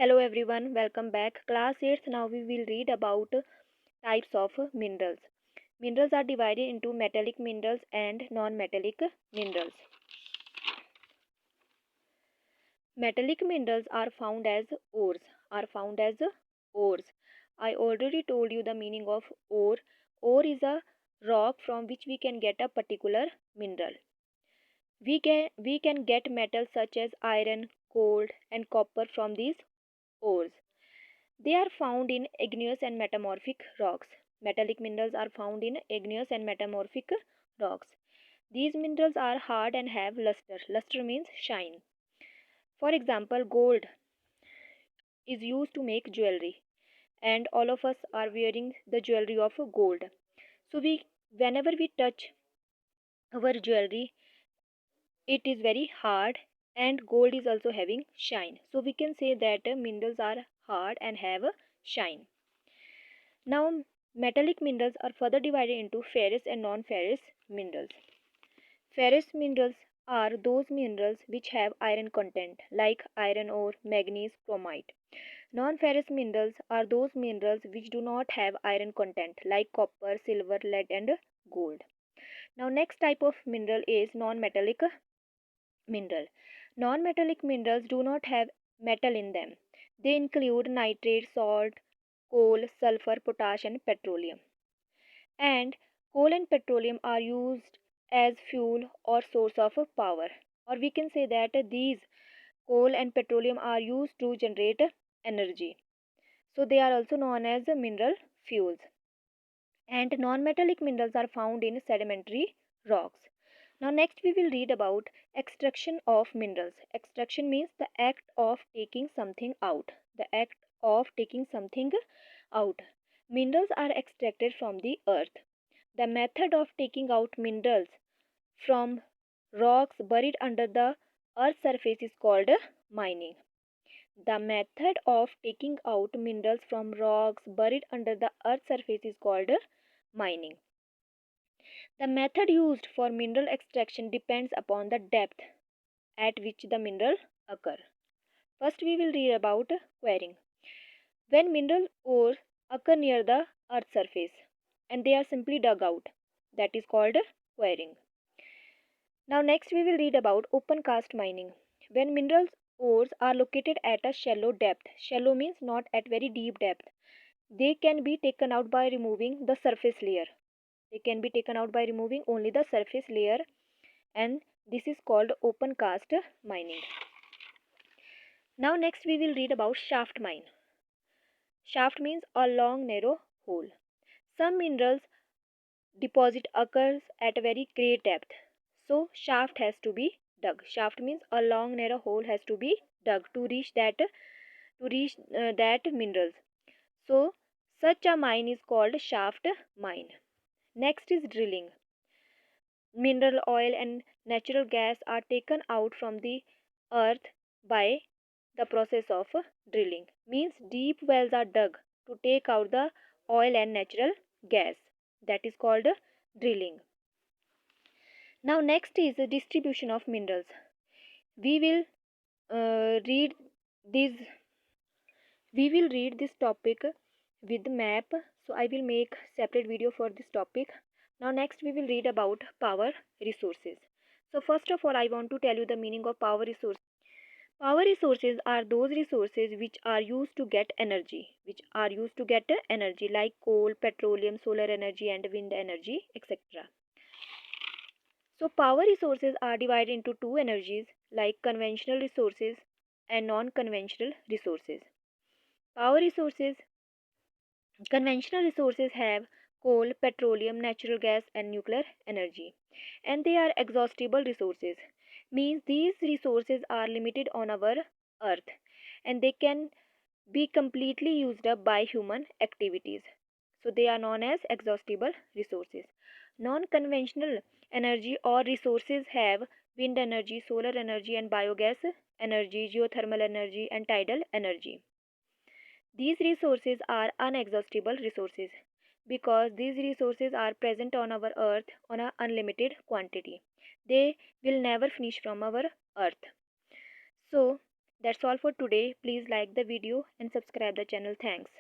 Hello everyone, welcome back. Class 8th. Now we will read about types of minerals. Minerals are divided into metallic minerals and non-metallic minerals. Metallic minerals are found as ores. I already told you the meaning of ore. Ore is a rock from which we can get a particular mineral. We can get metals such as iron, gold, and copper from these ores. They are found in igneous and metamorphic rocks. Metallic minerals are found in igneous and metamorphic rocks. These minerals are hard and have luster. Luster means shine. For example, gold is used to make jewelry, and all of us are wearing the jewelry of gold. So whenever we touch our jewelry, it is very hard, and gold is also having shine. So we can say that minerals are hard and have a shine. Now, metallic minerals are further divided into ferrous and non-ferrous minerals. Ferrous minerals are those minerals which have iron content, like iron ore, manganese, chromite. Non-ferrous minerals are those minerals which do not have iron content, like copper, silver, lead, and gold. Now, next type of mineral is non-metallic mineral. Non-metallic minerals do not have metal in them. They include nitrate, salt, coal, sulfur, potash, and petroleum. And coal and petroleum are used as fuel or source of power. Or we can say that these coal and petroleum are used to generate energy. So they are also known as mineral fuels. And non-metallic minerals are found in sedimentary rocks. Now next we will read about extraction of minerals. Extraction means the act of taking something out. The act of taking something out. Minerals are extracted from the earth. The method of taking out minerals from rocks buried under the earth's surface is called mining. The method of taking out minerals from rocks buried under the earth's surface is called mining. The method used for mineral extraction depends upon the depth at which the mineral occur. First we will read about quarrying. When mineral ores occur near the earth's surface and they are simply dug out, that is called quarrying. Now next we will read about open cast mining. When mineral ores are located at a shallow depth, shallow means not at very deep depth, they can be taken out by removing the surface layer. They can be taken out by removing only the surface layer, and this is called open cast mining. Now next we will read about shaft mine. Shaft means a long narrow hole. Some minerals deposit occurs at a very great depth, so shaft has to be dug. Shaft means a long narrow hole has to be dug to reach that minerals. So such a mine is called shaft mine. Next is drilling. Mineral oil and natural gas are taken out from the earth by the process of drilling. Means deep wells are dug to take out the oil and natural gas. That is called drilling. Now next is the distribution of minerals. We will read this. We will read this topic with map. So I will make separate video for this topic. Now next we will read about power resources. So first of all I want to tell you the meaning of power resources. Power resources are those resources which are used to get energy, like coal, petroleum, solar energy and wind energy, etc. So power resources are divided into two energies like conventional resources and non-conventional resources. Power resources, conventional resources have coal, petroleum, natural gas and nuclear energy, and they are exhaustible resources. Means these resources are limited on our earth and they can be completely used up by human activities. So they are known as exhaustible resources. Non-conventional energy or resources have wind energy, solar energy and biogas energy, geothermal energy and tidal energy. These resources are unexhaustible resources because these resources are present on our earth on an unlimited quantity. They will never finish from our earth. So That's all for today. Please like the video and subscribe the channel. Thanks.